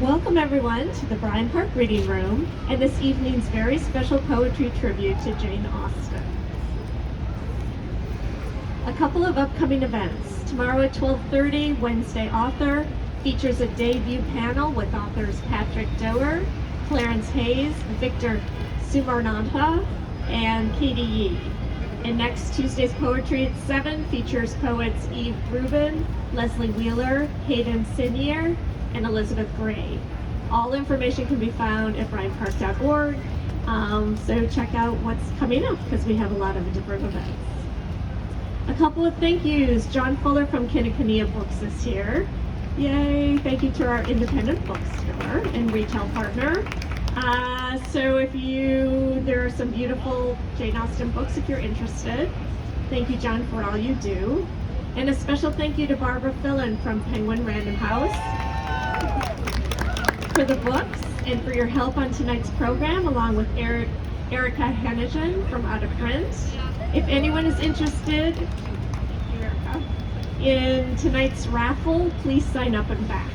Welcome everyone to the Bryant Park Reading Room and this evening's very special poetry tribute to Jane Austen. A couple of upcoming events. Tomorrow at 12:30, Wednesday Author features a debut panel with authors Patrick Doer, Clarence Hayes, Victor Sumarnantha, and Katie Yee. And next Tuesday's Poetry at 7 features poets Eve Grubin, Leslie Wheeler, Hayden Sinier, and Elizabeth Gray. All information can be found at bryantpark.org, so check out what's coming up because we have a lot of different events. A couple of thank yous. John Fuller from Kinnickinnia Books is here. Yay! Thank you to our independent bookstore and retail partner. There are some beautiful Jane Austen books if you're interested. Thank you, John, for all you do. And a special thank you to Barbara Fillon from Penguin Random House for the books and for your help on tonight's program, along with Erica Hennigan from Out of Print. If anyone is interested in tonight's raffle, please sign up and back.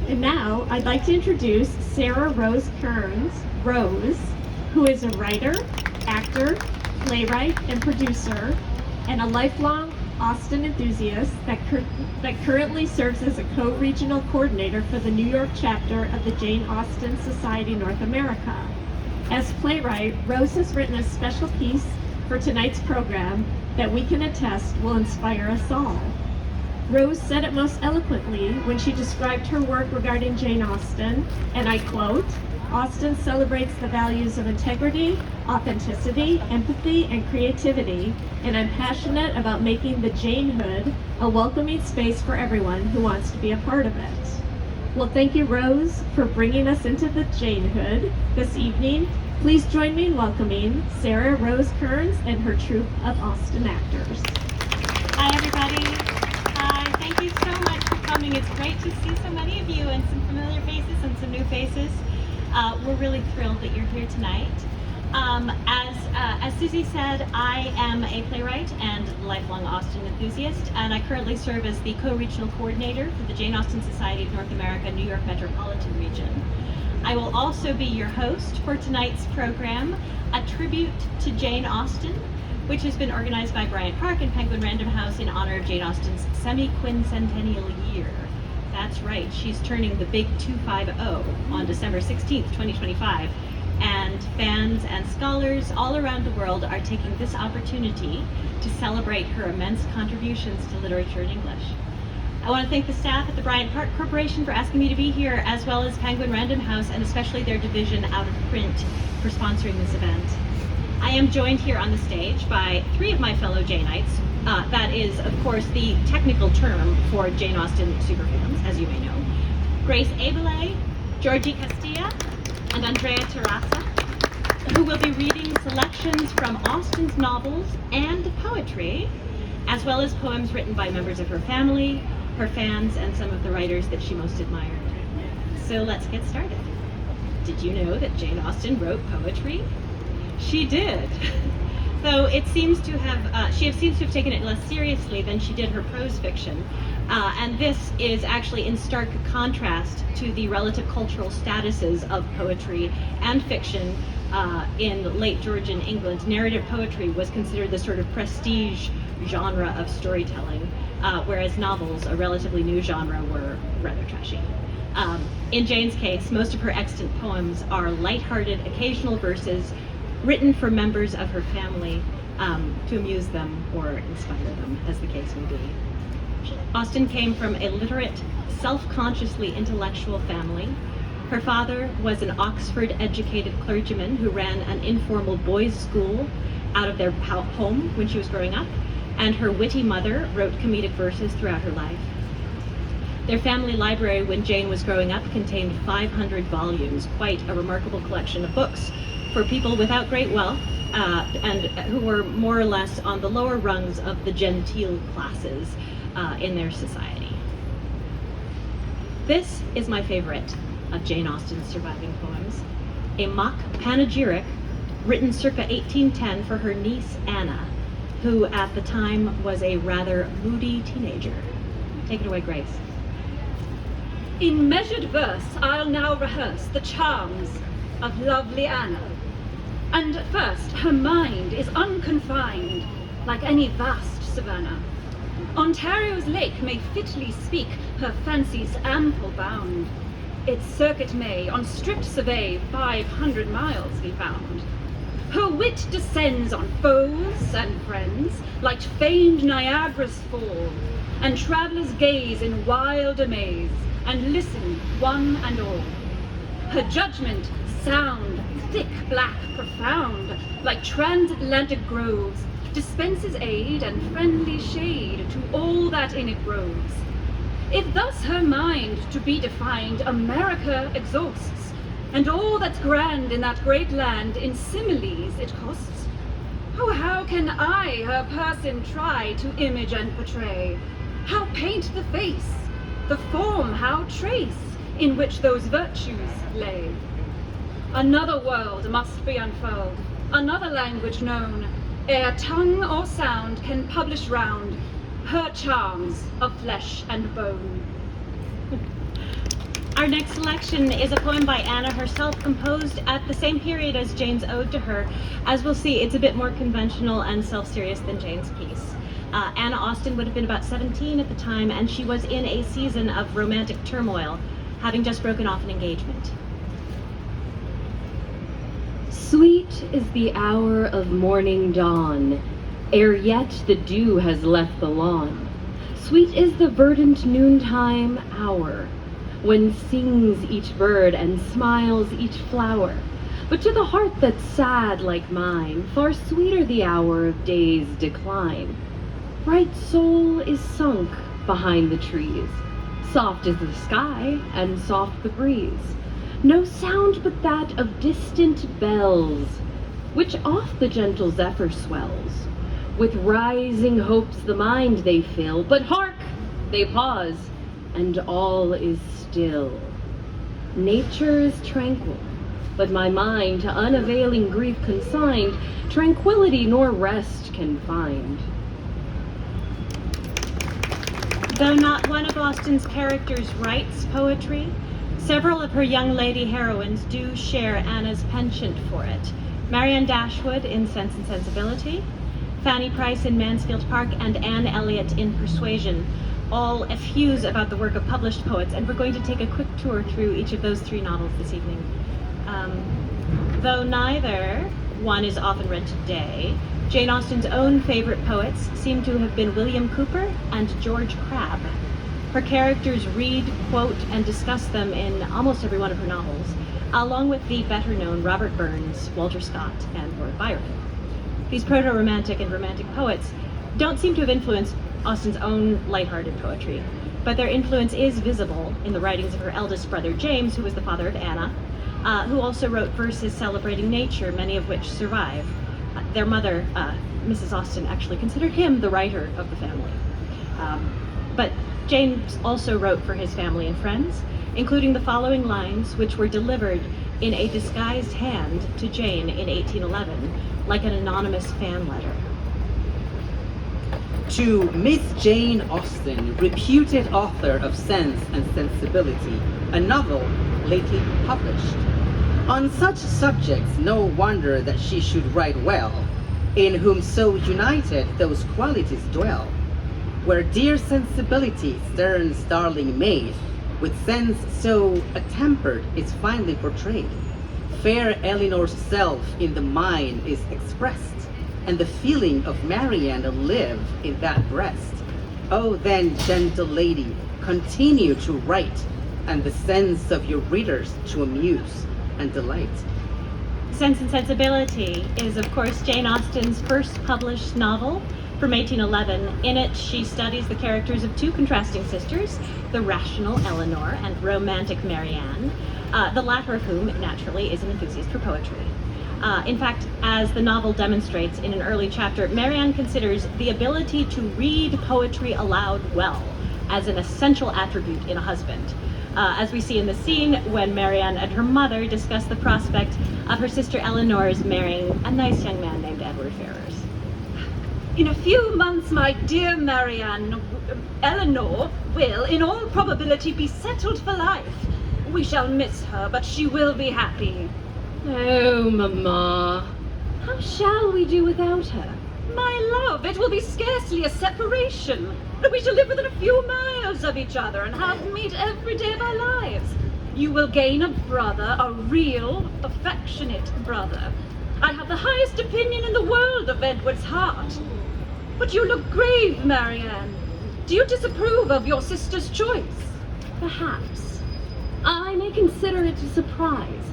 And now I'd like to introduce Sarah Rose Kearns, Rose, who is a writer, actor, playwright, and producer, and a lifelong Austen enthusiast that currently serves as a co-regional coordinator for the New York chapter of the Jane Austen Society North America. As playwright, Rose has written a special piece for tonight's program that we can attest will inspire us all. Rose said it most eloquently when she described her work regarding Jane Austen, and I quote, "Austen celebrates the values of integrity, authenticity, empathy, and creativity, and I'm passionate about making the Janehood a welcoming space for everyone who wants to be a part of it." Well, thank you, Rose, for bringing us into the Janehood this evening. Please join me in welcoming Sarah Rose Kearns and her troupe of Austen actors. Hi, everybody. Hi, thank you so much for coming. It's great to see so many of you and some familiar faces and some new faces. We're really thrilled that you're here tonight. As Susie said, I am a playwright and lifelong Austen enthusiast, and I currently serve as the co-regional coordinator for the Jane Austen Society of North America, New York Metropolitan Region. I will also be your host for tonight's program, a tribute to Jane Austen, which has been organized by Bryant Park and Penguin Random House in honor of Jane Austen's semi-quincentennial year. That's right, she's turning the big 250 on December 16th, 2025. And fans and scholars all around the world are taking this opportunity to celebrate her immense contributions to literature in English. I want to thank the staff at the Bryant Park Corporation for asking me to be here, as well as Penguin Random House and especially their division Out of Print for sponsoring this event. I am joined here on the stage by 3 of my fellow Janeites. That is, of course, the technical term for Jane Austen superfans, as you may know. Grace Abele, Georgie Castilla, and Andrea Terrassa, who will be reading selections from Austen's novels and poetry, as well as poems written by members of her family, her fans, and some of the writers that she most admired. So let's get started. Did you know that Jane Austen wrote poetry? She did. Though it seems to have, she seems to have taken it less seriously than she did her prose fiction. And this is actually in stark contrast to the relative cultural statuses of poetry and fiction in late Georgian England. Narrative poetry was considered the sort of prestige genre of storytelling, whereas novels, a relatively new genre, were rather trashy. In Jane's case, most of her extant poems are lighthearted occasional verses written for members of her family to amuse them or inspire them, as the case may be. Austen came from a literate, self-consciously intellectual family. Her father was an Oxford-educated clergyman who ran an informal boys' school out of their home when she was growing up, and her witty mother wrote comedic verses throughout her life. Their family library when Jane was growing up contained 500 volumes, quite a remarkable collection of books for people without great wealth and who were more or less on the lower rungs of the genteel classes in their society. This is my favorite of Jane Austen's surviving poems, a mock panegyric written circa 1810 for her niece Anna, who at the time was a rather moody teenager. Take it away, Grace. In measured verse, I'll now rehearse the charms of lovely Anna. And first, her mind is unconfined, like any vast savannah. Ontario's lake may fitly speak her fancy's ample bound. Its circuit may, on strict survey, 500 miles be found. Her wit descends on foes and friends, like famed Niagara's fall, and travellers gaze in wild amaze, and listen, one and all. Her judgment, sound, thick, black, profound, like transatlantic groves, dispenses aid and friendly shade to all that in it grows. If thus her mind to be defined America exhausts, and all that's grand in that great land in similes it costs, oh, how can I her person try to image and portray? How paint the face, the form how trace, in which those virtues lay? Another world must be unfurled, another language known, ere tongue or sound can publish round her charms of flesh and bone. Our next selection is a poem by Anna herself, composed at the same period as Jane's ode to her. As we'll see, it's a bit more conventional and self-serious than Jane's piece. Anna Austen would have been about 17 at the time, and she was in a season of romantic turmoil, having just broken off an engagement. Sweet is the hour of morning dawn, ere yet the dew has left the lawn. Sweet is the verdant noontime hour, when sings each bird and smiles each flower. But to the heart that's sad like mine, far sweeter the hour of day's decline. Bright soul is sunk behind the trees, soft is the sky and soft the breeze. No sound but that of distant bells, which oft the gentle zephyr swells. With rising hopes the mind they fill, but hark! They pause, and all is still. Nature is tranquil, but my mind to unavailing grief consigned, tranquility nor rest can find. Though not one of Austen's characters writes poetry, several of her young lady heroines do share Anna's penchant for it. Marianne Dashwood in Sense and Sensibility, Fanny Price in Mansfield Park, and Anne Elliot in Persuasion, all effuse about the work of published poets, and we're going to take a quick tour through each of those three novels this evening. Though neither one is often read today, Jane Austen's own favorite poets seem to have been William Cooper and George Crabbe. Her characters read, quote, and discuss them in almost every one of her novels, along with the better-known Robert Burns, Walter Scott, and Lord Byron. These proto-romantic and romantic poets don't seem to have influenced Austen's own lighthearted poetry, but their influence is visible in the writings of her eldest brother James, who was the father of Anna, who also wrote verses celebrating nature, many of which survive. Their mother, Mrs. Austen, actually considered him the writer of the family. But James also wrote for his family and friends, including the following lines, which were delivered in a disguised hand to Jane in 1811, like an anonymous fan letter. To Miss Jane Austen, reputed author of Sense and Sensibility, a novel lately published. On such subjects, no wonder that she should write well, in whom so united those qualities dwell. Where dear sensibility, stern's darling maid, with sense so attempered is finely portrayed. Fair Elinor's self in the mind is expressed, and the feeling of Marianne live in that breast. Oh then, gentle lady, continue to write, and the sense of your readers to amuse and delight. Sense and Sensibility is, of course, Jane Austen's first published novel from 1811. In it, she studies the characters of two contrasting sisters, the rational Elinor and romantic Marianne, the latter of whom, naturally, is an enthusiast for poetry. In fact, as the novel demonstrates in an early chapter, Marianne considers the ability to read poetry aloud well as an essential attribute in a husband. As we see in the scene when Marianne and her mother discuss the prospect of her sister Elinor's marrying a nice young man named Edward Ferrars. In a few months, my dear Marianne, Eleanor will, in all probability, be settled for life. We shall miss her, but she will be happy. Oh, Mamma, how shall we do without her? My love, it will be scarcely a separation. We shall live within a few miles of each other and have meet every day of our lives. You will gain a brother, a real, affectionate brother. I have the highest opinion in the world of Edward's heart. But you look grave, Marianne. Do you disapprove of your sister's choice? Perhaps. I may consider it a surprise.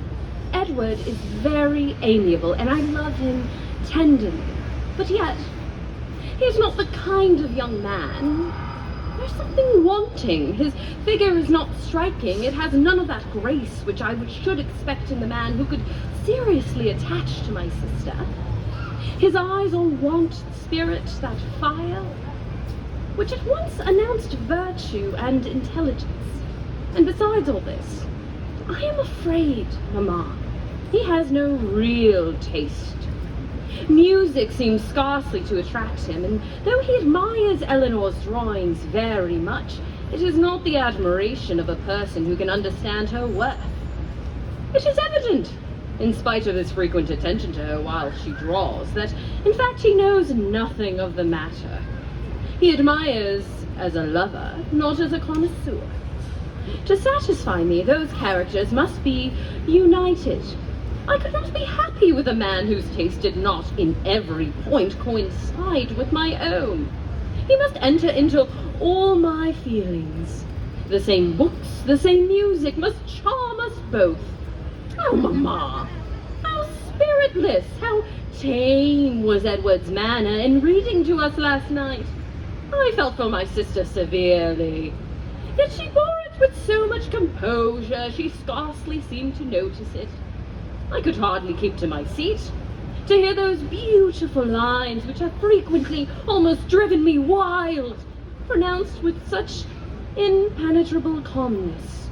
Edward is very amiable, and I love him tenderly. But yet, he is not the kind of young man. There's something wanting. His figure is not striking. It has none of that grace which I should expect in the man who could seriously attach to my sister. His eyes all want spirit, that fire, which at once announced virtue and intelligence. And besides all this, I am afraid, Mamma, he has no real taste. Music seems scarcely to attract him, and though he admires Eleanor's drawings very much, it is not the admiration of a person who can understand her worth. It is evident, in spite of his frequent attention to her while she draws, that in fact he knows nothing of the matter. He admires as a lover, not as a connoisseur. To satisfy me, those characters must be united. I could not be happy with a man whose taste did not in every point coincide with my own. He must enter into all my feelings. The same books, the same music must charm us both. Oh, Mamma, how spiritless, how tame was Edward's manner in reading to us last night. I felt for my sister severely. Yet she bore it with so much composure, she scarcely seemed to notice it. I could hardly keep to my seat. To hear those beautiful lines, which have frequently almost driven me wild, pronounced with such impenetrable calmness,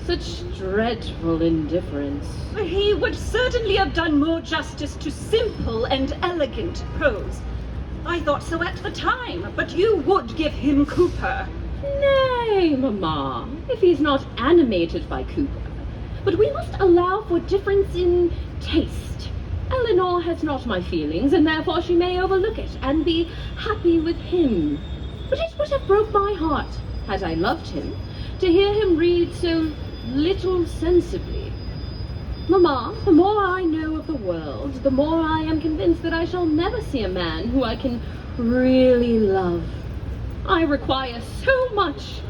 such dreadful indifference. He would certainly have done more justice to simple and elegant prose. I thought so at the time, but you would give him Cooper. Nay, Mamma, if he's not animated by Cooper. But we must allow for difference in taste. Eleanor has not my feelings, and therefore she may overlook it and be happy with him. But it would have broke my heart, had I loved him, to hear him read so little sensibly. Mamma, the more I know of the world, the more I am convinced that I shall never see a man who I can really love. I require so much.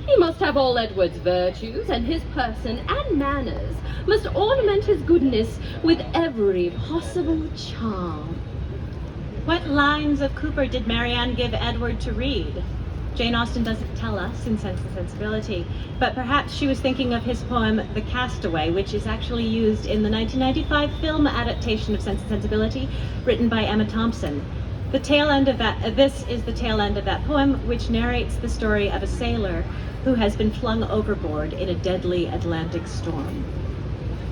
He must have all Edward's virtues, and his person and manners must ornament his goodness with every possible charm. What lines of Cooper did Marianne give Edward to read? Jane Austen doesn't tell us in Sense and Sensibility, but perhaps she was thinking of his poem The Castaway, which is actually used in the 1995 film adaptation of Sense and Sensibility, written by Emma Thompson. This is the tail end of that poem, which narrates the story of a sailor who has been flung overboard in a deadly Atlantic storm.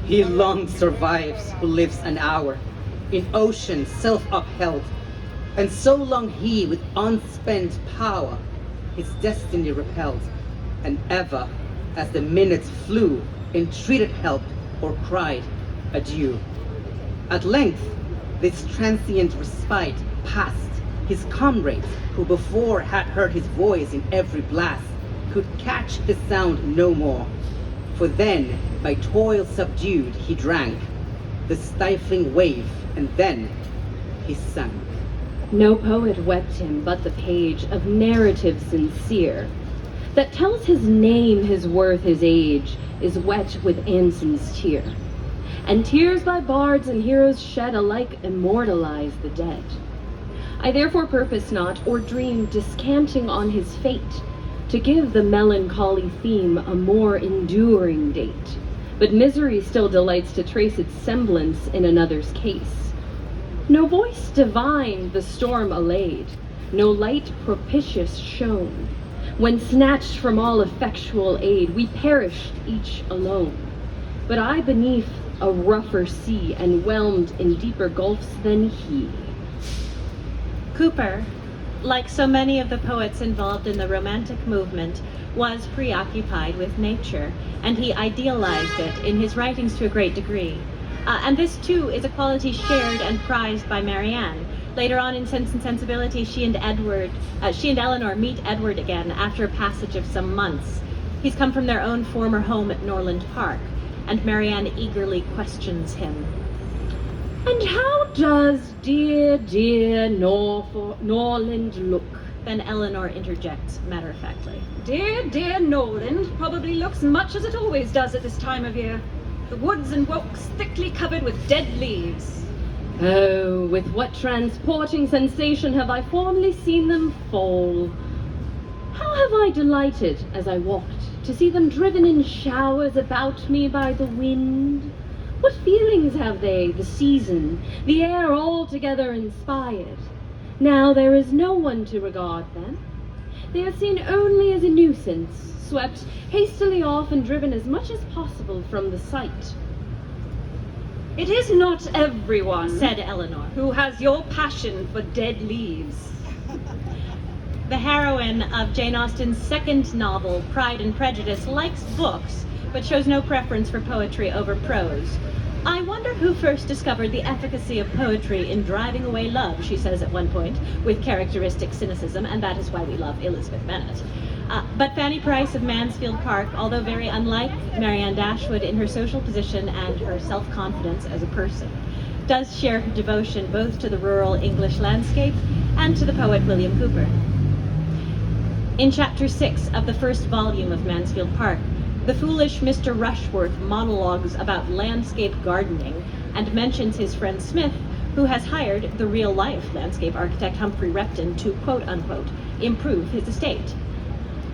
He long survives who lives an hour in ocean self-upheld, and so long he with unspent power his destiny repelled, and ever as the minutes flew entreated help or cried adieu. At length this transient respite passed, his comrades who before had heard his voice in every blast could catch the sound no more, for then by toil subdued he drank the stifling wave, and then he sank. No poet wept him but the page of narrative sincere, that tells his name, his worth, his age, is wet with Anson's tear. And tears by bards and heroes shed alike immortalize the dead. I therefore purpose not, or dream descanting on his fate, to give the melancholy theme a more enduring date. But misery still delights to trace its semblance in another's case. No voice divine the storm allayed, no light propitious shone. When snatched from all effectual aid, we perished each alone. But I beneath a rougher sea, and whelmed in deeper gulfs than he. Cooper, like so many of the poets involved in the Romantic movement, was preoccupied with nature, and he idealized it in his writings to a great degree. And this, too, is a quality shared and prized by Marianne. Later on in Sense and Sensibility, she and Eleanor meet Edward again after a passage of some months. He's come from their own former home at Norland Park, and Marianne eagerly questions him. And how does dear, dear Norland look? Then Eleanor interjects matter-of-factly. Dear, dear Norland probably looks much as it always does at this time of year. The woods and walks thickly covered with dead leaves. Oh, with what transporting sensation have I formerly seen them fall. How have I delighted, as I walked, to see them driven in showers about me by the wind. What feelings have they, the season, the air altogether inspired? Now there is no one to regard them. They are seen only as a nuisance, swept hastily off and driven as much as possible from the sight. It is not everyone, said Eleanor, who has your passion for dead leaves. The heroine of Jane Austen's second novel, Pride and Prejudice, likes books, but shows no preference for poetry over prose. I wonder who first discovered the efficacy of poetry in driving away love, she says at one point, with characteristic cynicism, and that is why we love Elizabeth Bennet. But Fanny Price of Mansfield Park, although very unlike Marianne Dashwood in her social position and her self-confidence as a person, does share her devotion both to the rural English landscape and to the poet William Cooper. In chapter 6 of the first volume of Mansfield Park, the foolish Mr. Rushworth monologues about landscape gardening and mentions his friend Smith, who has hired the real-life landscape architect Humphrey Repton to, quote-unquote, improve his estate.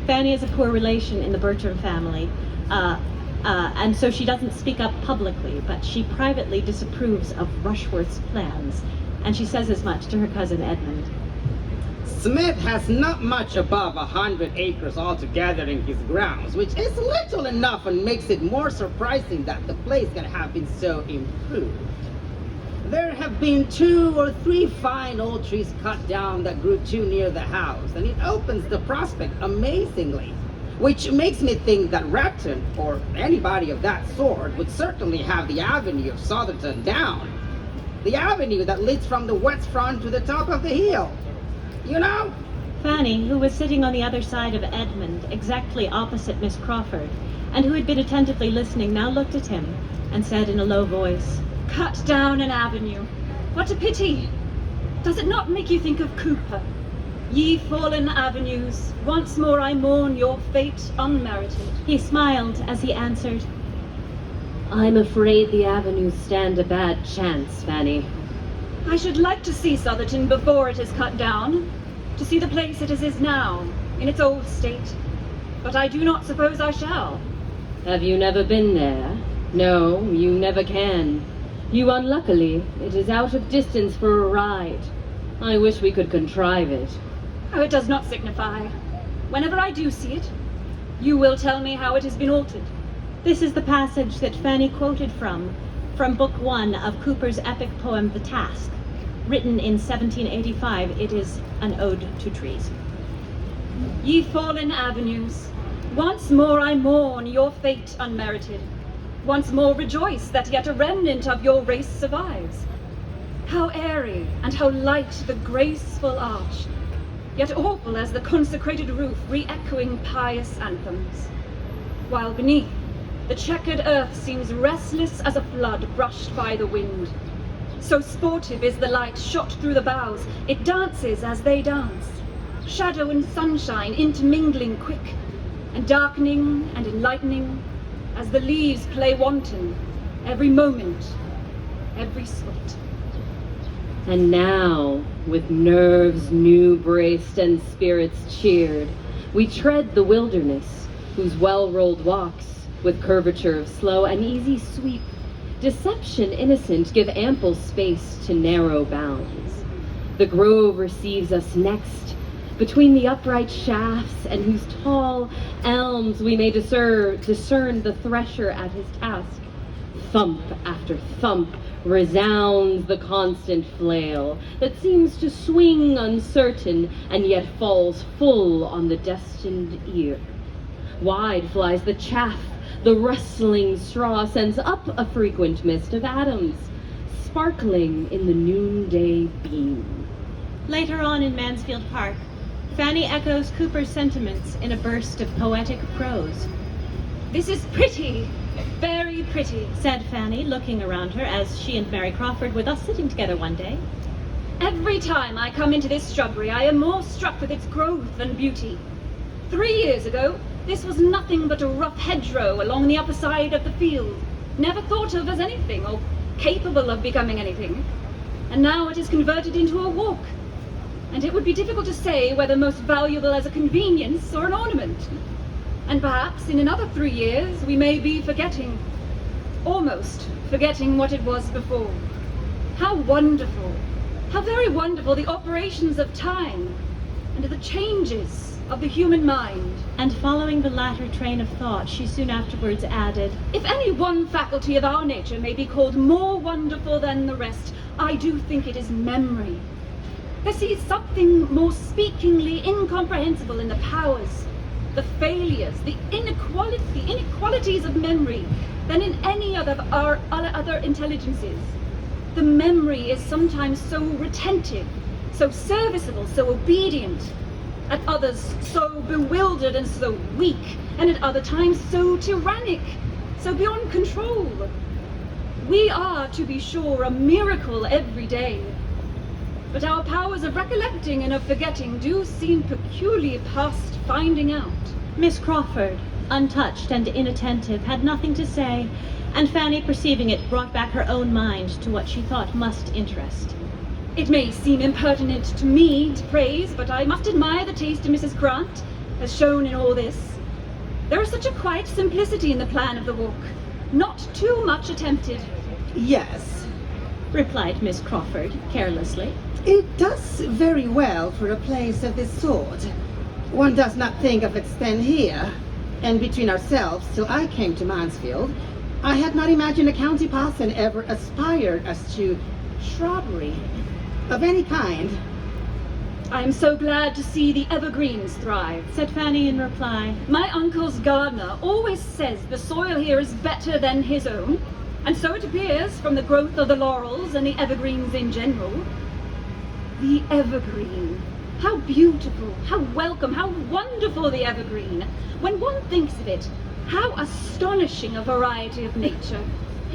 Fanny is a poor relation in the Bertram family, and so she doesn't speak up publicly, but she privately disapproves of Rushworth's plans, and she says as much to her cousin Edmund. Smith has not much above 100 acres altogether in his grounds, which is little enough and makes it more surprising that the place can have been so improved. There have been 2 or 3 fine old trees cut down that grew too near the house, and it opens the prospect amazingly, which makes me think that Repton, or anybody of that sort, would certainly have the avenue of Southerton down. The avenue that leads from the west front to the top of the hill. You know? Fanny, who was sitting on the other side of Edmund, exactly opposite Miss Crawford, and who had been attentively listening, now looked at him and said in a low voice, "Cut down an avenue. What a pity! Does it not make you think of Cooper? Ye fallen avenues, once more I mourn your fate unmerited." He smiled as he answered, I'm afraid the avenues stand a bad chance, Fanny. I should like to see Southerton before it is cut down, to see the place it is now, in its old state. But I do not suppose I shall. Have you never been there? No, you never can. You unluckily, it is out of distance for a ride. I wish we could contrive it. Oh, it does not signify. Whenever I do see it, you will tell me how it has been altered. This is the passage that Fanny quoted from Book 1 of Cooper's epic poem, The Task. Written in 1785, it is an ode to trees. Ye fallen avenues, once more I mourn your fate unmerited. Once more rejoice that yet a remnant of your race survives. How airy and how light the graceful arch, yet awful as the consecrated roof re-echoing pious anthems. While beneath, the checkered earth seems restless as a flood brushed by the wind. So sportive is the light shot through the boughs, it dances as they dance. Shadow and sunshine intermingling quick, and darkening and enlightening, as the leaves play wanton, every moment, every sweat. And now, with nerves new braced and spirits cheered, we tread the wilderness, whose well-rolled walks, with curvature of slow and easy sweep, deception innocent give ample space to narrow bounds. The grove receives us next, between the upright shafts and whose tall elms we may discern the thresher at his task. Thump after thump resounds the constant flail that seems to swing uncertain and yet falls full on the destined ear. Wide flies the chaff, the rustling straw sends up a frequent mist of atoms, sparkling in the noonday beam. Later on in Mansfield Park, Fanny echoes Cooper's sentiments in a burst of poetic prose. This is pretty, very pretty, Said Fanny, looking around her as she and Mary Crawford were thus sitting together one day. Every time I come into this shrubbery, I am more struck with its growth and beauty. 3 years ago, this was nothing but a rough hedgerow along the upper side of the field, never thought of as anything or capable of becoming anything. And now it is converted into a walk. And it would be difficult to say whether most valuable as a convenience or an ornament. And perhaps in another 3 years we may be forgetting, almost forgetting what it was before. How wonderful, how very wonderful the operations of time and the changes of the human mind. And following the latter train of thought, she soon afterwards added, If any one faculty of our nature may be called more wonderful than the rest, I do think it is memory. There seems something more speakingly incomprehensible in the powers, the failures, the inequalities of memory than in any other of our other intelligences. The memory is sometimes so retentive, so serviceable, so obedient, at others so bewildered and so weak, and at other times so tyrannic, so beyond control. We are, to be sure, a miracle every day. But our powers of recollecting and of forgetting do seem peculiarly past finding out. Miss Crawford, untouched and inattentive, had nothing to say, and Fanny, perceiving it, brought back her own mind to what she thought must interest. It may seem impertinent to me to praise, but I must admire the taste Mrs. Grant has shown in all this. There is such a quiet simplicity in the plan of the walk, not too much attempted. Yes, Replied Miss Crawford, carelessly. it does very well for a place of this sort. One does not think of its then here. And between ourselves, till I came to Mansfield, I had not imagined a county parson ever aspired as to shrubbery of any kind. I am so glad to see the evergreens thrive. Said Fanny in reply, My uncle's gardener always says the soil here is better than his own, and so it appears from the growth of the laurels and the evergreens in general. The evergreen. How beautiful, how welcome, how wonderful the evergreen. When one thinks of it, how astonishing a variety of nature.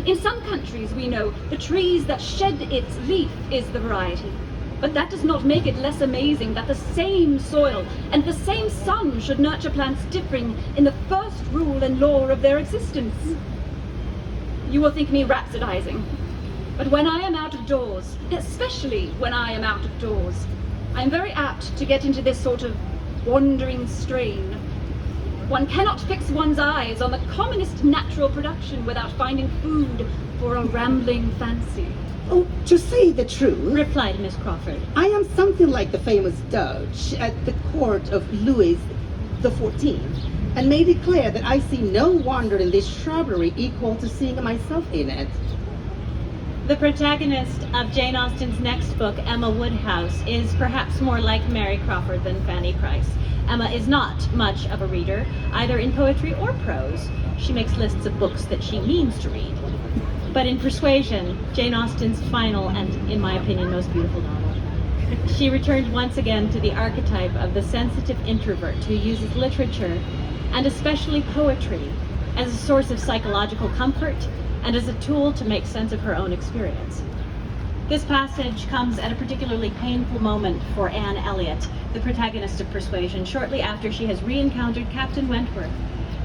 In some countries, we know, the trees that shed its leaf is the variety. But that does not make it less amazing that the same soil and the same sun should nurture plants differing in the first rule and law of their existence. You will think me rhapsodizing, but when I am out of doors, especially when I am out of doors, I am very apt to get into this sort of wandering strain. One cannot fix one's eyes on the commonest natural production without finding food for a rambling fancy. Oh, to say the truth, replied Miss Crawford. I am something like the famous Doge at the court of Louis XIV, and may declare that I see no wonder in this shrubbery equal to seeing myself in it. The protagonist of Jane Austen's next book, Emma Woodhouse, is perhaps more like Mary Crawford than Fanny Price. Emma is not much of a reader, either in poetry or prose. She makes lists of books that she means to read. But in Persuasion, Jane Austen's final and, in my opinion, most beautiful novel, she returned once again to the archetype of the sensitive introvert who uses literature, and especially poetry, as a source of psychological comfort and as a tool to make sense of her own experience. This passage comes at a particularly painful moment for Anne Elliot, the protagonist of Persuasion, shortly after she has re-encountered Captain Wentworth,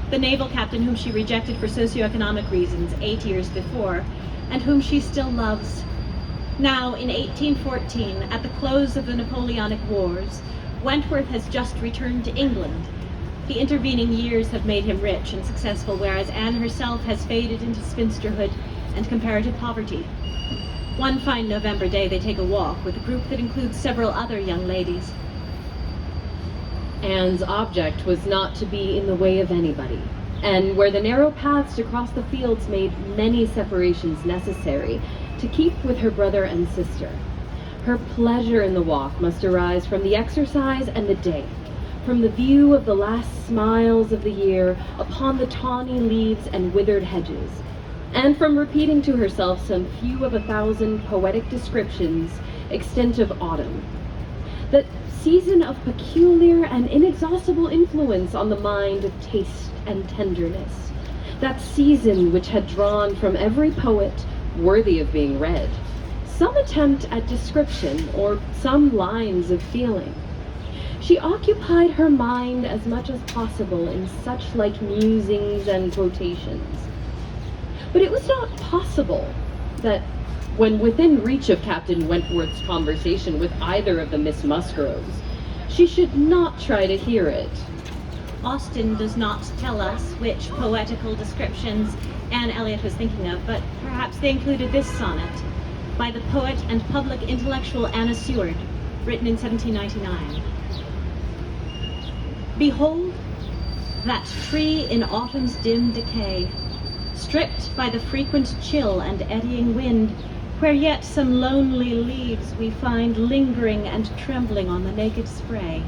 the naval captain whom she rejected for socioeconomic reasons 8 years before, and whom she still loves. Now, in 1814, at the close of the Napoleonic Wars, Wentworth has just returned to England. The intervening years have made him rich and successful, whereas Anne herself has faded into spinsterhood and comparative poverty. One fine November day, they take a walk with a group that includes several other young ladies. Anne's object was not to be in the way of anybody, and where the narrow paths to cross the fields made many separations necessary, to keep with her brother and sister. Her pleasure in the walk must arise from the exercise and the day, from the view of the last smiles of the year upon the tawny leaves and withered hedges, and from repeating to herself some few of 1,000 poetic descriptions extent of autumn. That season of peculiar and inexhaustible influence on the mind of taste and tenderness. That season which had drawn from every poet worthy of being read some attempt at description or some lines of feeling. She occupied her mind as much as possible in such like musings and quotations. But it was not possible that, when within reach of Captain Wentworth's conversation with either of the Miss Musgroves, she should not try to hear it. Austen does not tell us which poetical descriptions Anne Elliot was thinking of, but perhaps they included this sonnet by the poet and public intellectual Anna Seward, written in 1799. Behold that tree in autumn's dim decay, stripped by the frequent chill and eddying wind, where yet some lonely leaves we find lingering and trembling on the naked spray,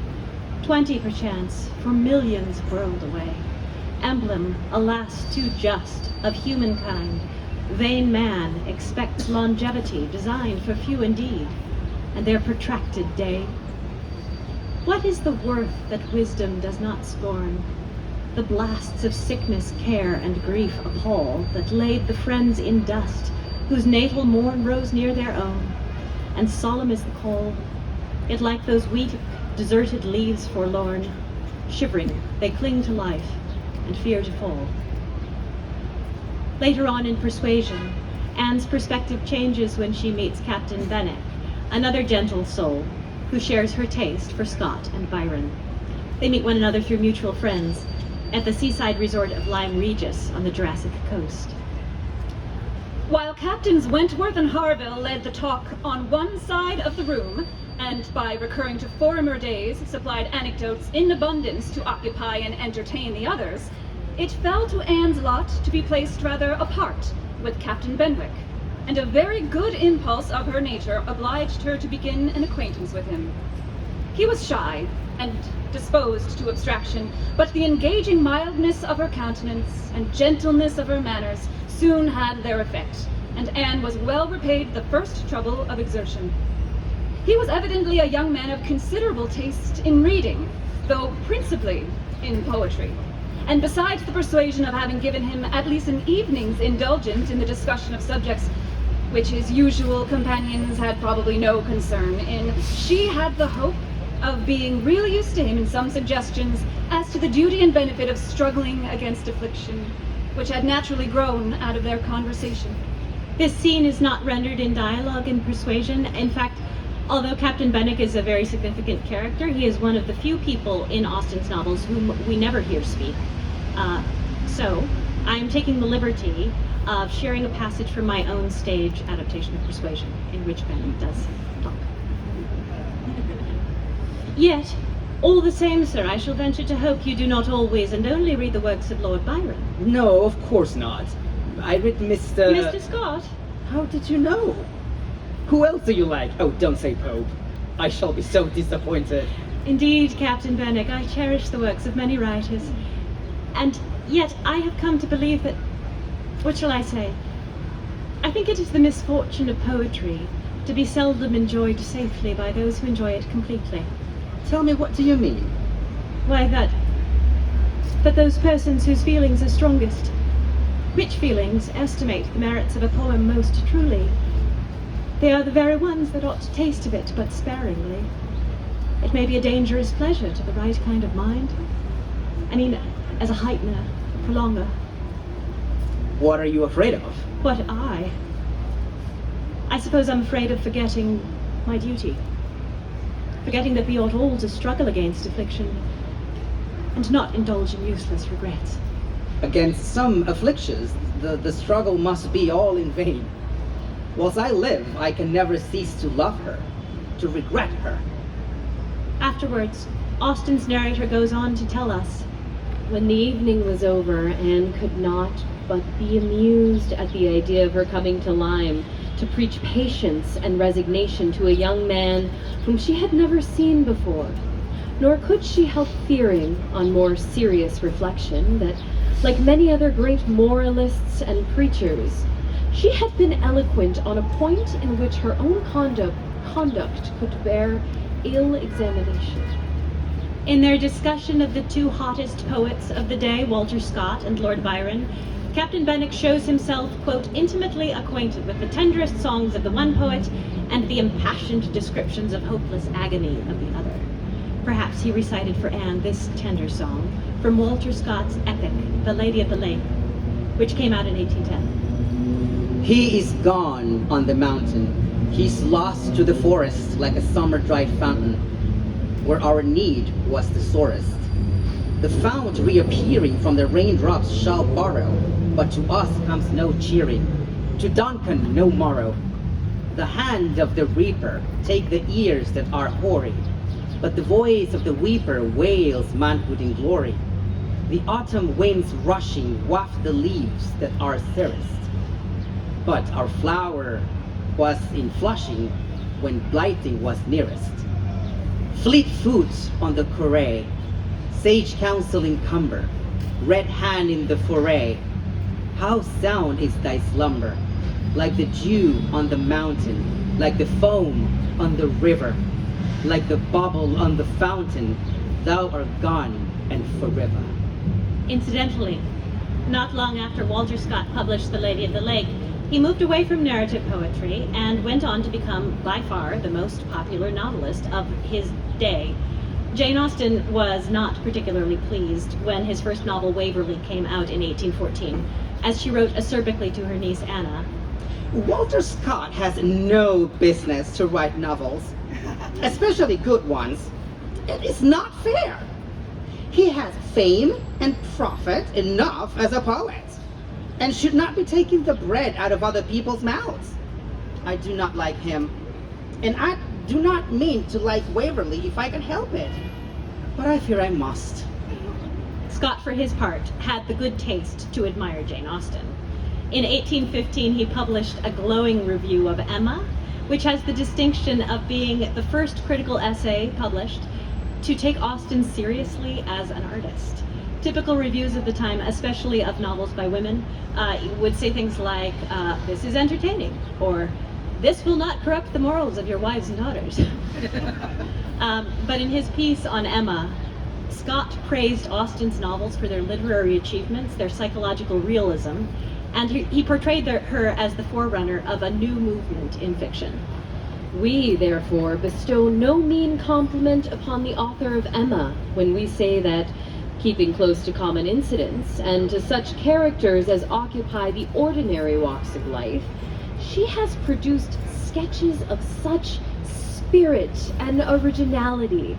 20 perchance, for millions whirled away. Emblem, alas, too just, of humankind, vain man expects longevity designed for few indeed, and their protracted day. What is the worth that wisdom does not scorn? The blasts of sickness, care, and grief appall, that laid the friends in dust, whose natal morn rose near their own, and solemn is the call, yet like those weak, deserted leaves forlorn, shivering, they cling to life, and fear to fall. Later on in Persuasion, Anne's perspective changes when she meets Captain Benwick, another gentle soul who shares her taste for Scott and Byron. They meet one another through mutual friends at the seaside resort of Lyme Regis on the Jurassic coast. While Captains Wentworth and Harville led the talk on one side of the room, and by recurring to former days supplied anecdotes in abundance to occupy and entertain the others, it fell to Anne's lot to be placed rather apart with Captain Benwick, and a very good impulse of her nature obliged her to begin an acquaintance with him. He was shy and disposed to abstraction, but the engaging mildness of her countenance and gentleness of her manners soon had their effect, and Anne was well repaid the first trouble of exertion. He was evidently a young man of considerable taste in reading, though principally in poetry. And besides the persuasion of having given him at least an evening's indulgence in the discussion of subjects which his usual companions had probably no concern in, she had the hope of being really used to him in some suggestions as to the duty and benefit of struggling against affliction, which had naturally grown out of their conversation. This scene is not rendered in dialogue in Persuasion. In fact, although Captain Benwick is a very significant character, he is one of the few people in Austen's novels whom we never hear speak. So I am taking the liberty of sharing a passage from my own stage adaptation of Persuasion, in which Benwick does talk. Yet, all the same, sir, I shall venture to hope you do not always and only read the works of Lord Byron. No, of course not. I read Mr. Mr. Scott? How did you know? Who else do you like? Oh, don't say Pope. I shall be so disappointed. Indeed, Captain Benwick, I cherish the works of many writers. And yet I have come to believe that, what shall I say? I think it is the misfortune of poetry to be seldom enjoyed safely by those who enjoy it completely. Tell me, what do you mean? Why, that those persons whose feelings are strongest, which feelings estimate the merits of a poem most truly, they are the very ones that ought to taste of it, but sparingly. It may be a dangerous pleasure to the right kind of mind. I mean, as a heightener, a prolonger. What are you afraid of? What I suppose I'm afraid of forgetting my duty. Forgetting that we ought all to struggle against affliction, and not indulge in useless regrets. Against some afflictions, the struggle must be all in vain. Whilst I live, I can never cease to love her, to regret her. Afterwards, Austen's narrator goes on to tell us, When the evening was over, Anne could not but be amused at the idea of her coming to Lyme, to preach patience and resignation to a young man whom she had never seen before. Nor could she help fearing, on more serious reflection, that, like many other great moralists and preachers, she had been eloquent on a point in which her own conduct could bear ill examination. In their discussion of the two hottest poets of the day, Walter Scott and Lord Byron, Captain Benwick shows himself, quote, intimately acquainted with the tenderest songs of the one poet and the impassioned descriptions of hopeless agony of the other. Perhaps he recited for Anne this tender song from Walter Scott's epic, The Lady of the Lake, which came out in 1810. He is gone on the mountain. He's lost to the forest like a summer-dried fountain, where our need was the sorest. The fount reappearing from the raindrops shall borrow, but to us comes no cheering, to Duncan no morrow. The hand of the reaper take the ears that are hoary, but the voice of the weeper wails manhood in glory. The autumn winds rushing waft the leaves that are fairest, but our flower was in flushing when blighting was nearest. Fleet foot on the corray, sage counsel in cumber, red hand in the foray. How sound is thy slumber, like the dew on the mountain, like the foam on the river, like the bubble on the fountain, thou art gone and forever. Incidentally, not long after Walter Scott published The Lady of the Lake, he moved away from narrative poetry and went on to become, by far, the most popular novelist of his day. Jane Austen was not particularly pleased when his first novel, Waverley, came out in 1814, as she wrote acerbically to her niece Anna. Walter Scott has no business to write novels, especially good ones. It is not fair. He has fame and profit enough as a poet, and should not be taking the bread out of other people's mouths. I do not like him, and I do not mean to like Waverley if I can help it, but I fear I must. Scott, for his part, had the good taste to admire Jane Austen. In 1815, he published a glowing review of Emma, which has the distinction of being the first critical essay published to take Austen seriously as an artist. Typical reviews of the time, especially of novels by women, would say things like, this is entertaining, or this will not corrupt the morals of your wives and daughters. But in his piece on Emma, Scott praised Austen's novels for their literary achievements, their psychological realism, and he portrayed her as the forerunner of a new movement in fiction. We, therefore, bestow no mean compliment upon the author of Emma when we say that, keeping close to common incidents and to such characters as occupy the ordinary walks of life, she has produced sketches of such spirit and originality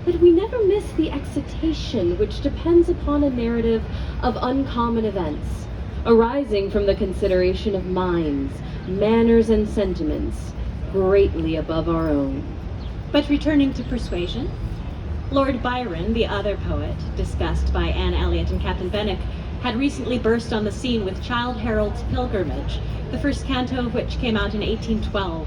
that we never miss the excitation which depends upon a narrative of uncommon events, arising from the consideration of minds, manners, and sentiments greatly above our own. But returning to Persuasion, Lord Byron, the other poet discussed by Anne Elliot and Captain Benwick, had recently burst on the scene with Childe Harold's Pilgrimage, the first canto of which came out in 1812.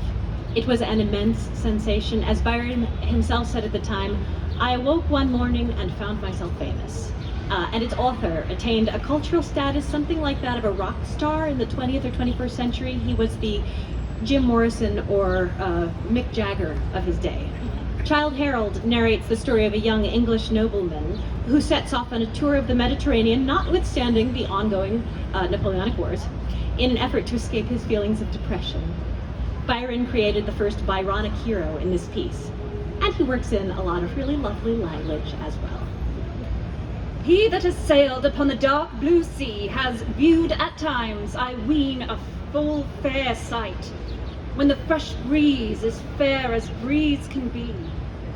It was an immense sensation. As Byron himself said at the time, I awoke one morning and found myself famous. And its author attained a cultural status something like that of a rock star in the 20th or 21st century. He was the Jim Morrison or Mick Jagger of his day. Childe Harold narrates the story of a young English nobleman who sets off on a tour of the Mediterranean, notwithstanding the ongoing Napoleonic Wars, in an effort to escape his feelings of depression. Byron created the first Byronic hero in this piece, and he works in a lot of really lovely language as well. He that has sailed upon the dark blue sea has viewed at times, I ween, a full fair sight, when the fresh breeze is fair as breeze can be,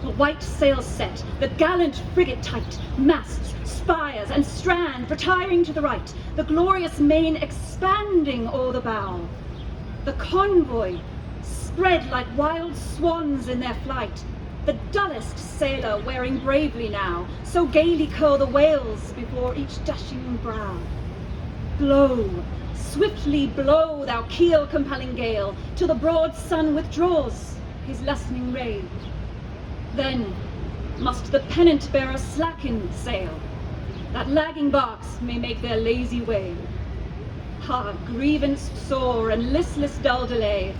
the white sails set, the gallant frigate tight, masts, spires, and strand retiring to the right, the glorious main expanding o'er the bow, the convoy spread like wild swans in their flight, the dullest sailor wearing bravely now, so gaily curl the whales before each dashing brow. Blow, Swiftly blow, thou keel-compelling gale, till the broad sun withdraws his lessening ray. Then must the pennant-bearer slacken sail, that lagging barks may make their lazy way. Ah, grievance sore and listless dull delay,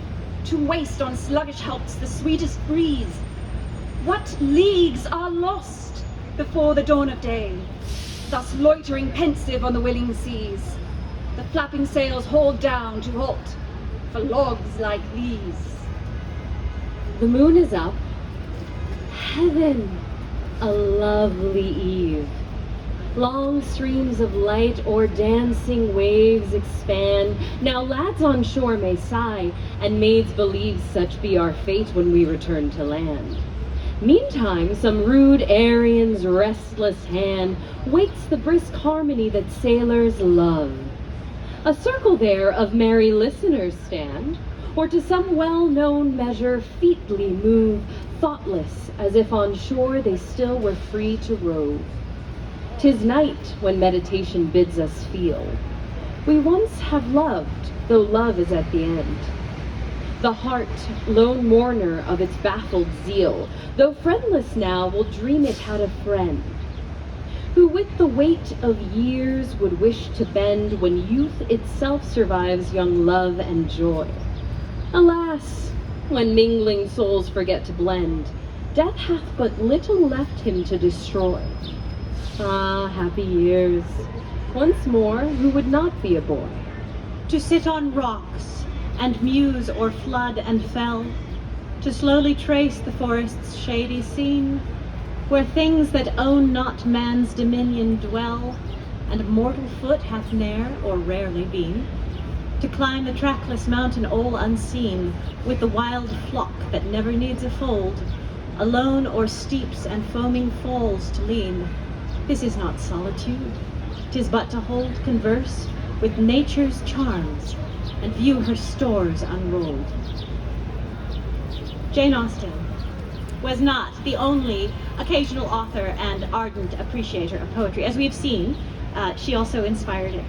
to waste on sluggish helps the sweetest breeze. What leagues are lost before the dawn of day, thus loitering pensive on the willing seas, the flapping sails hauled down to halt for logs like these. The moon is up. Heaven, a lovely eve. Long streams of light o'er dancing waves expand. Now lads on shore may sigh, and maids believe such be our fate when we return to land. Meantime, some rude Aryan's restless hand waits the brisk harmony that sailors love. A circle there of merry listeners stand, or to some well-known measure featly move, thoughtless as if on shore they still were free to rove. 'Tis night when meditation bids us feel we once have loved, though love is at the end. The heart, lone mourner of its baffled zeal, though friendless now, will dream it had a friend, who with the weight of years would wish to bend when youth itself survives young love and joy. Alas, when mingling souls forget to blend, death hath but little left him to destroy. Ah, happy years! Once more, who would not be a boy? To sit on rocks and muse o'er flood and fell, to slowly trace the forest's shady scene, where things that own not man's dominion dwell, and mortal foot hath ne'er or rarely been. To climb the trackless mountain all unseen, with the wild flock that never needs a fold, alone o'er steeps and foaming falls to lean. This is not solitude, 'tis but to hold converse with nature's charms, and view her stores unrolled. Jane Austen was not the only occasional author and ardent appreciator of poetry. As we've seen, she also inspired it.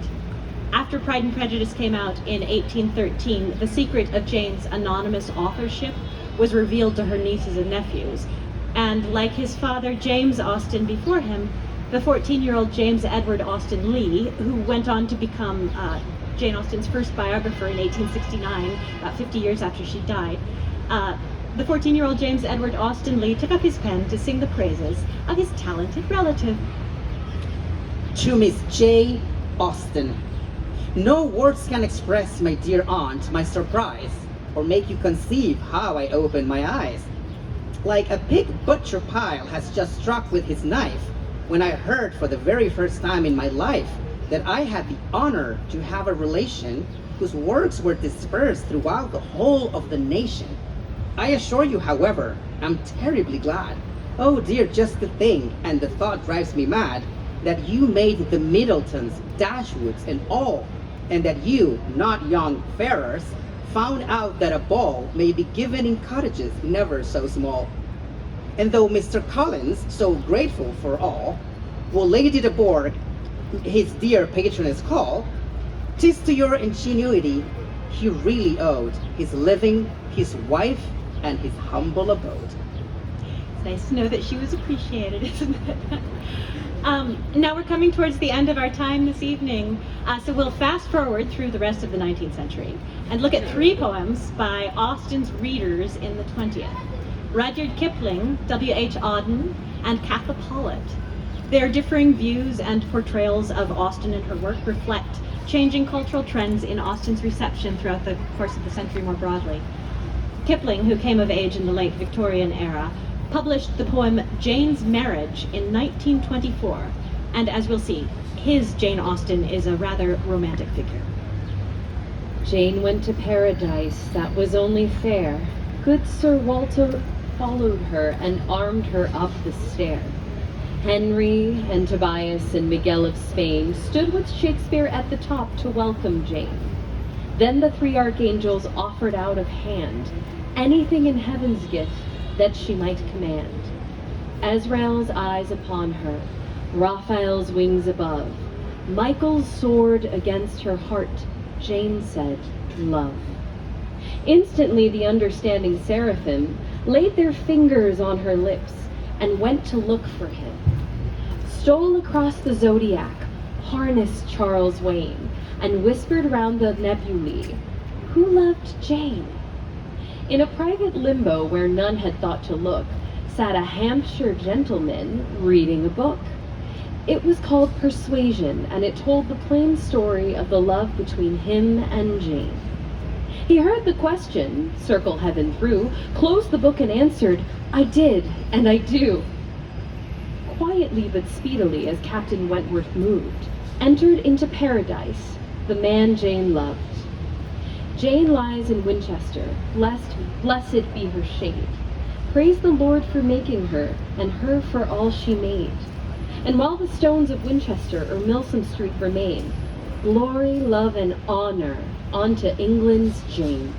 After Pride and Prejudice came out in 1813, the secret of Jane's anonymous authorship was revealed to her nieces and nephews. And like his father, James Austen, before him, the 14-year-old James Edward Austen Lee, who went on to become Jane Austen's first biographer in 1869, about 50 years after she died, the 14-year-old James Edward Austen Lee took up his pen to sing the praises of his talented relative. To Miss J. Austen. No words can express, my dear aunt, my surprise, or make you conceive how I opened my eyes. Like a pig butcher pile has just struck with his knife, when I heard for the very first time in my life that I had the honor to have a relation whose works were dispersed throughout the whole of the nation. I assure you, however, I'm terribly glad. Oh dear, just to think, and the thought drives me mad, that you made the Middletons, Dashwoods, and all, and that you, not young Ferrers, found out that a ball may be given in cottages never so small. And though Mr. Collins, so grateful for all, will Lady de Bourgh his dear patroness call, 'tis to your ingenuity he really owed his living, his wife, and his humble abode. It's nice to know that she was appreciated, isn't it? Now we're coming towards the end of our time this evening, so we'll fast forward through the rest of the 19th century and look at 3 poems by Austen's readers in the 20th. Rudyard Kipling, W.H. Auden, and Katha Pollitt. Their differing views and portrayals of Austen and her work reflect changing cultural trends in Austen's reception throughout the course of the century more broadly. Kipling, who came of age in the late Victorian era, published the poem Jane's Marriage in 1924, and as we'll see, his Jane Austen is a rather romantic figure. Jane went to paradise, that was only fair. Good Sir Walter followed her and armed her up the stair. Henry and Tobias and Miguel of Spain stood with Shakespeare at the top to welcome Jane. Then the 3 archangels offered out of hand anything in heaven's gift that she might command. Azrael's eyes upon her, Raphael's wings above, Michael's sword against her heart, Jane said, love. Instantly, the understanding seraphim laid their fingers on her lips and went to look for him. Stole across the zodiac, harnessed Charles Wayne, and whispered round the nebulae, who loved Jane? In a private limbo where none had thought to look, sat a Hampshire gentleman reading a book. It was called Persuasion, and it told the plain story of the love between him and Jane. He heard the question, circle heaven through, closed the book and answered, I did, and I do. Quietly but speedily as Captain Wentworth moved, entered into paradise, the man Jane loved. Jane lies in Winchester, blessed be her shade. Praise the Lord for making her, and her for all she made. And while the stones of Winchester or Milsom Street remain, glory, love, and honor unto England's Jane.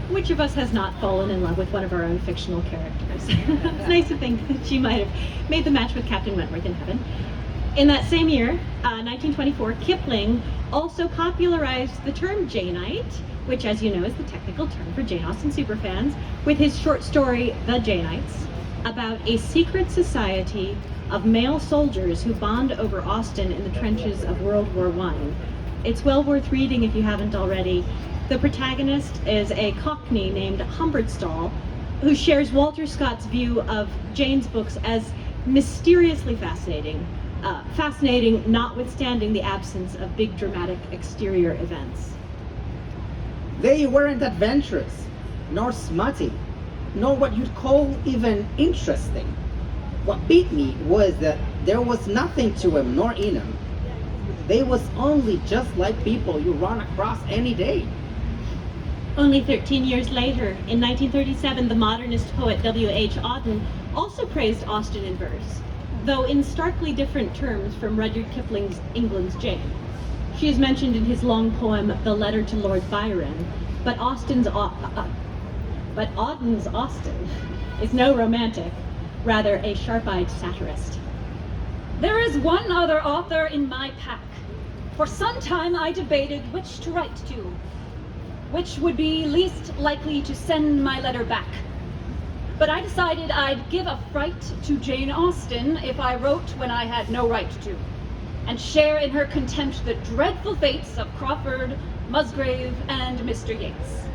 Which of us has not fallen in love with one of our own fictional characters? It's nice to think that she might have made the match with Captain Wentworth in heaven. In that same year, 1924, Kipling also popularized the term Janeite, which, as you know, is the technical term for Jane Austen superfans, with his short story, The Janeites, about a secret society of male soldiers who bond over Austen in the trenches of World War I. It's well worth reading if you haven't already. The protagonist is a Cockney named Humberstall, who shares Walter Scott's view of Jane's books as mysteriously fascinating, notwithstanding the absence of big dramatic exterior events. They weren't adventurous, nor smutty, nor what you'd call even interesting. What beat me was that there was nothing to them nor in them. They was only just like people you run across any day. Only 13 years later, in 1937, the modernist poet W.H. Auden also praised Austen in verse, though in starkly different terms from Rudyard Kipling's England's Jane. She is mentioned in his long poem, The Letter to Lord Byron, but Auden's Austen is no romantic, rather a sharp-eyed satirist. There is one other author in my pack. For some time I debated which to write to, which would be least likely to send my letter back. But I decided I'd give a fright to Jane Austen if I wrote when I had no right to, and share in her contempt the dreadful fates of Crawford, Musgrave, and Mr. Yates.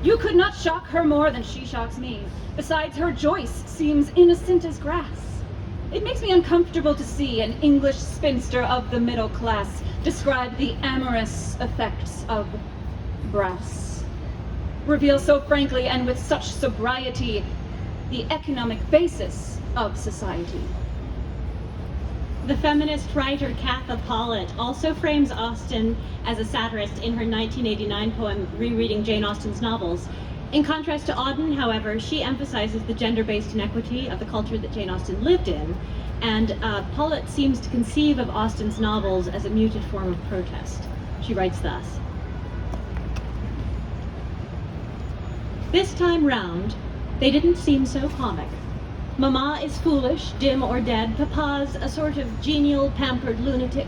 You could not shock her more than she shocks me. Besides, her Joyce seems innocent as grass. It makes me uncomfortable to see an English spinster of the middle class describe the amorous effects of brass. Reveal so frankly and with such sobriety the economic basis of society. The feminist writer Katha Pollitt also frames Austen as a satirist in her 1989 poem, Rereading Jane Austen's Novels. In contrast to Auden, however, she emphasizes the gender-based inequity of the culture that Jane Austen lived in, and Pollitt seems to conceive of Austen's novels as a muted form of protest. She writes thus: This time round, they didn't seem so comic. Mamma is foolish, dim or dead. Papa's a sort of genial, pampered lunatic.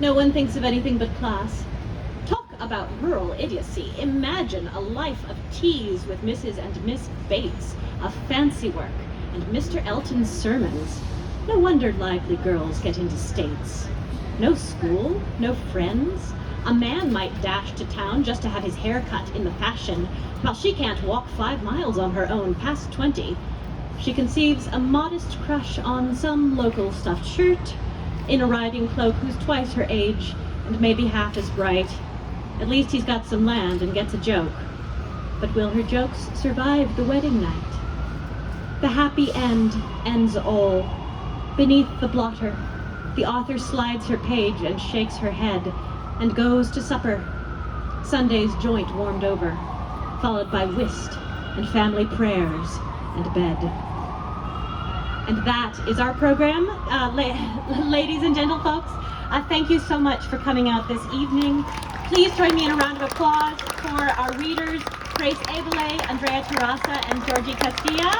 No one thinks of anything but class. Talk about rural idiocy. Imagine a life of teas with Mrs. and Miss Bates, of fancy work, and Mr. Elton's sermons. No wonder lively girls get into states. No school, no friends. A man might dash to town just to have his hair cut in the fashion, while she can't walk 5 miles on her own past 20. She conceives a modest crush on some local stuffed shirt, in a riding cloak who's twice her age and maybe half as bright. At least he's got some land and gets a joke. But will her jokes survive the wedding night? The happy end ends all. Beneath the blotter, the author slides her page and shakes her head and goes to supper. Sunday's joint warmed over, followed by whist and family prayers and bed. And that is our program. Ladies and gentlefolks, thank you so much for coming out this evening. Please join me in a round of applause for our readers, Grace Abele, Andrea Terrasa, and Georgie Castilla.